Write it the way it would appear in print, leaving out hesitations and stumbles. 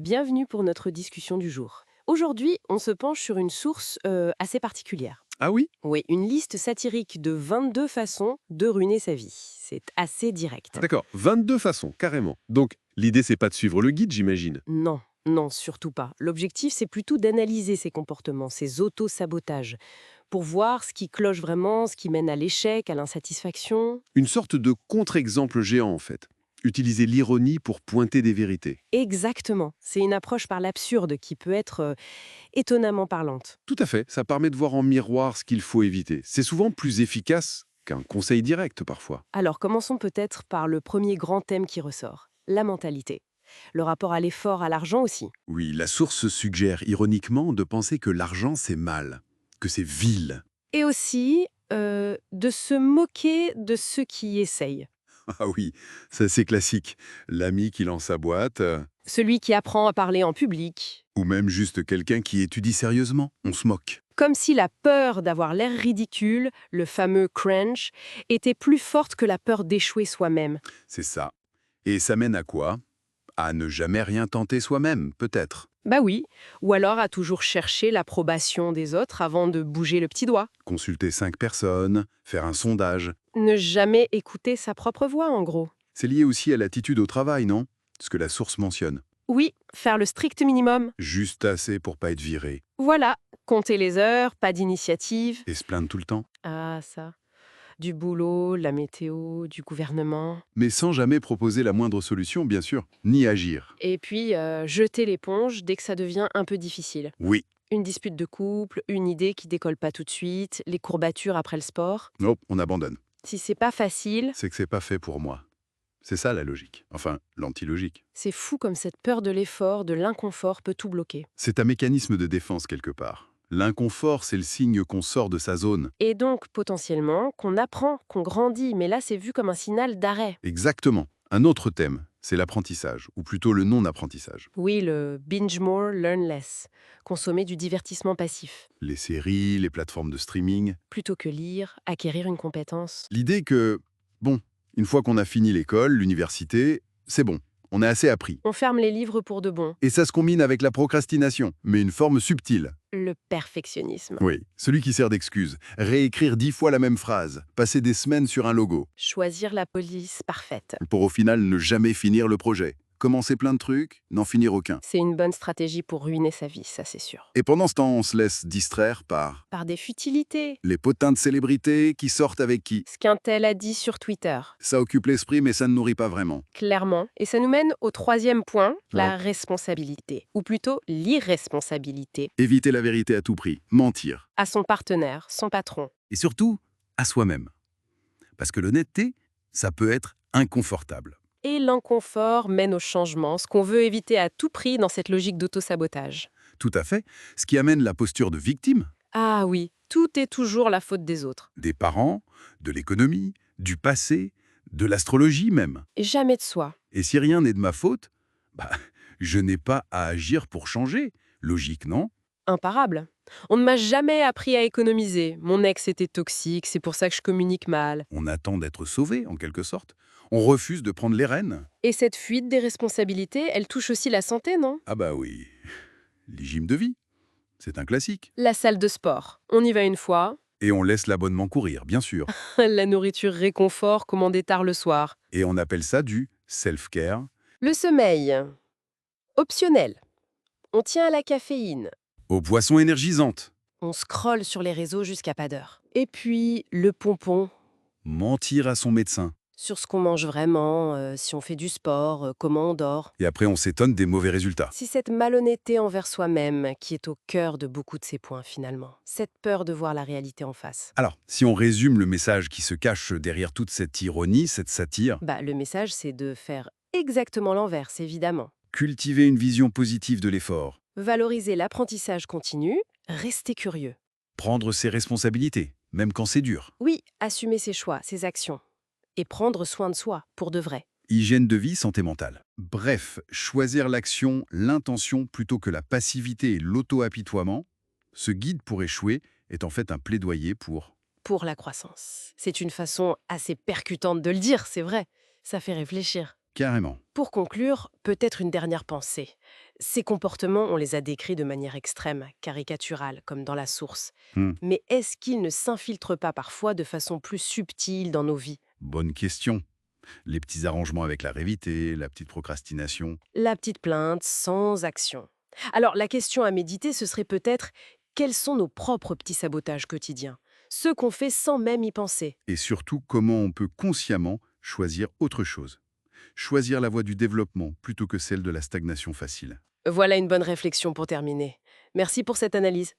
Bienvenue pour notre discussion du jour. Aujourd'hui, on se penche sur une source assez particulière. Ah oui? Oui, une liste satirique de 22 façons de ruiner sa vie. C'est assez direct. D'accord, 22 façons, carrément. Donc, l'idée, c'est pas de suivre le guide, j'imagine. Non, non, surtout pas. L'objectif, c'est plutôt d'analyser ces comportements, ces auto-sabotages, pour voir ce qui cloche vraiment, ce qui mène à l'échec, à l'insatisfaction. Une sorte de contre-exemple géant, en fait. Utiliser l'ironie pour pointer des vérités. Exactement. C'est une approche par l'absurde qui peut être étonnamment parlante. Tout à fait, ça permet de voir en miroir ce qu'il faut éviter. C'est souvent plus efficace qu'un conseil direct, parfois. Alors, commençons peut-être par le premier grand thème qui ressort, la mentalité. Le rapport à l'effort, à l'argent aussi. Oui, la source suggère ironiquement de penser que l'argent, c'est mal, que c'est vil. Et aussi de se moquer de ceux qui essayent. Ah oui, ça c'est classique. L'ami qui lance sa boîte, Celui qui apprend à parler en public. ou même juste quelqu'un qui étudie sérieusement, on se moque. Comme si la peur d'avoir l'air ridicule, le fameux cringe, était plus forte que la peur d'échouer soi-même. C'est ça. Et ça mène à quoi? À ne jamais rien tenter soi-même, peut-être. Bah oui, ou alors à toujours chercher l'approbation des autres avant de bouger le petit doigt. Consulter 5 personnes, faire un sondage. Ne jamais écouter sa propre voix, en gros. C'est lié aussi à l'attitude au travail, non? Ce que la source mentionne. Oui, faire le strict minimum. Juste assez pour pas être viré. Voilà, compter les heures, pas d'initiative. Et se plaindre tout le temps. Ah, ça. Du boulot, la météo, du gouvernement. Mais sans jamais proposer la moindre solution, bien sûr. Ni agir. Et puis, jeter l'éponge dès que ça devient un peu difficile. Oui. Une dispute de couple, une idée qui décolle pas tout de suite, les courbatures après le sport. Nope, on abandonne. Si c'est pas facile, C'est que c'est pas fait pour moi. C'est ça la logique. Enfin, l'antilogique. c'est fou comme cette peur de l'effort, de l'inconfort peut tout bloquer. C'est un mécanisme de défense quelque part. L'inconfort, c'est le signe qu'on sort de sa zone. Et donc, potentiellement, qu'on apprend, qu'on grandit, mais là, c'est vu comme un signal d'arrêt. Exactement. Un autre thème, c'est l'apprentissage, ou plutôt le non-apprentissage. Oui, le binge more, learn less. Consommer du divertissement passif. Les séries, les plateformes de streaming. Plutôt que lire, acquérir une compétence. L'idée que, bon, une fois qu'on a fini l'école, l'université, c'est bon, on a assez appris. On ferme les livres pour de bon. Et ça se combine avec la procrastination, mais une forme subtile. Le perfectionnisme. Oui, celui qui sert d'excuse. Réécrire 10 fois la même phrase, passer des semaines sur un logo, Choisir la police parfaite. pour au final ne jamais finir le projet. Commencer plein de trucs, n'en finir aucun. C'est une bonne stratégie pour ruiner sa vie, ça c'est sûr. Et pendant ce temps, on se laisse distraire par Par des futilités. les potins de célébrités qui sortent avec qui. Ce qu'un tel a dit sur Twitter. Ça occupe l'esprit, mais ça ne nourrit pas vraiment. Clairement. Et ça nous mène au troisième point, la Ouais. responsabilité. Ou plutôt l'irresponsabilité. Éviter la vérité à tout prix, mentir. À son partenaire, son patron. Et surtout, à soi-même. Parce que l'honnêteté, ça peut être inconfortable. Et l'inconfort mène au changement, ce qu'on veut éviter à tout prix dans cette logique d'auto-sabotage. Tout à fait, ce qui amène la posture de victime, Ah oui, tout est toujours la faute des autres. des parents, de l'économie, du passé, de l'astrologie même. Et jamais de soi. Et si rien n'est de ma faute, bah, je n'ai pas à agir pour changer. Logique, non? Imparable. On ne m'a jamais appris à économiser. Mon ex était toxique, c'est pour ça que je communique mal. On attend d'être sauvé, en quelque sorte. On refuse de prendre les rênes. Et cette fuite des responsabilités, elle touche aussi la santé, non? Ah bah oui, l'hygiène de vie, c'est un classique. La salle de sport. On y va une fois. Et on laisse l'abonnement courir, bien sûr. La nourriture réconfort commandée tard le soir. Et on appelle ça du self-care. Le sommeil. Optionnel. On tient à la caféine. Aux boissons énergisantes. On scrolle sur les réseaux jusqu'à pas d'heure. Et puis, le pompon. Mentir à son médecin. Sur ce qu'on mange vraiment, si on fait du sport, comment on dort. Et après, on s'étonne des mauvais résultats. Si cette malhonnêteté envers soi-même qui est au cœur de beaucoup de ces points finalement. Cette peur de voir la réalité en face. Alors, si on résume le message qui se cache derrière toute cette ironie, cette satire, Bah, le message, c'est de faire exactement l'inverse, évidemment. cultiver une vision positive de l'effort, Valoriser l'apprentissage continu, rester curieux. prendre ses responsabilités, même quand c'est dur. Oui, assumer ses choix, ses actions. Et prendre soin de soi, pour de vrai. Hygiène de vie, santé mentale. Bref, choisir l'action, l'intention plutôt que la passivité et l'auto-apitoiement, ce guide pour échouer est en fait un plaidoyer pour... Pour la croissance. C'est une façon assez percutante de le dire, c'est vrai. Ça fait réfléchir. Carrément. Pour conclure, peut-être une dernière pensée. Ces comportements, on les a décrits de manière extrême, caricaturale, comme dans la source. Hmm, Mais est-ce qu'ils ne s'infiltrent pas parfois de façon plus subtile dans nos vies? bonne question. Les petits arrangements avec la révité, la petite procrastination. La petite plainte sans action. Alors, la question à méditer, ce serait peut-être quels sont nos propres petits sabotages quotidiens? Ceux qu'on fait sans même y penser. Et surtout, comment on peut consciemment choisir autre chose. Choisir la voie du développement plutôt que celle de la stagnation facile. Voilà une bonne réflexion pour terminer. Merci pour cette analyse.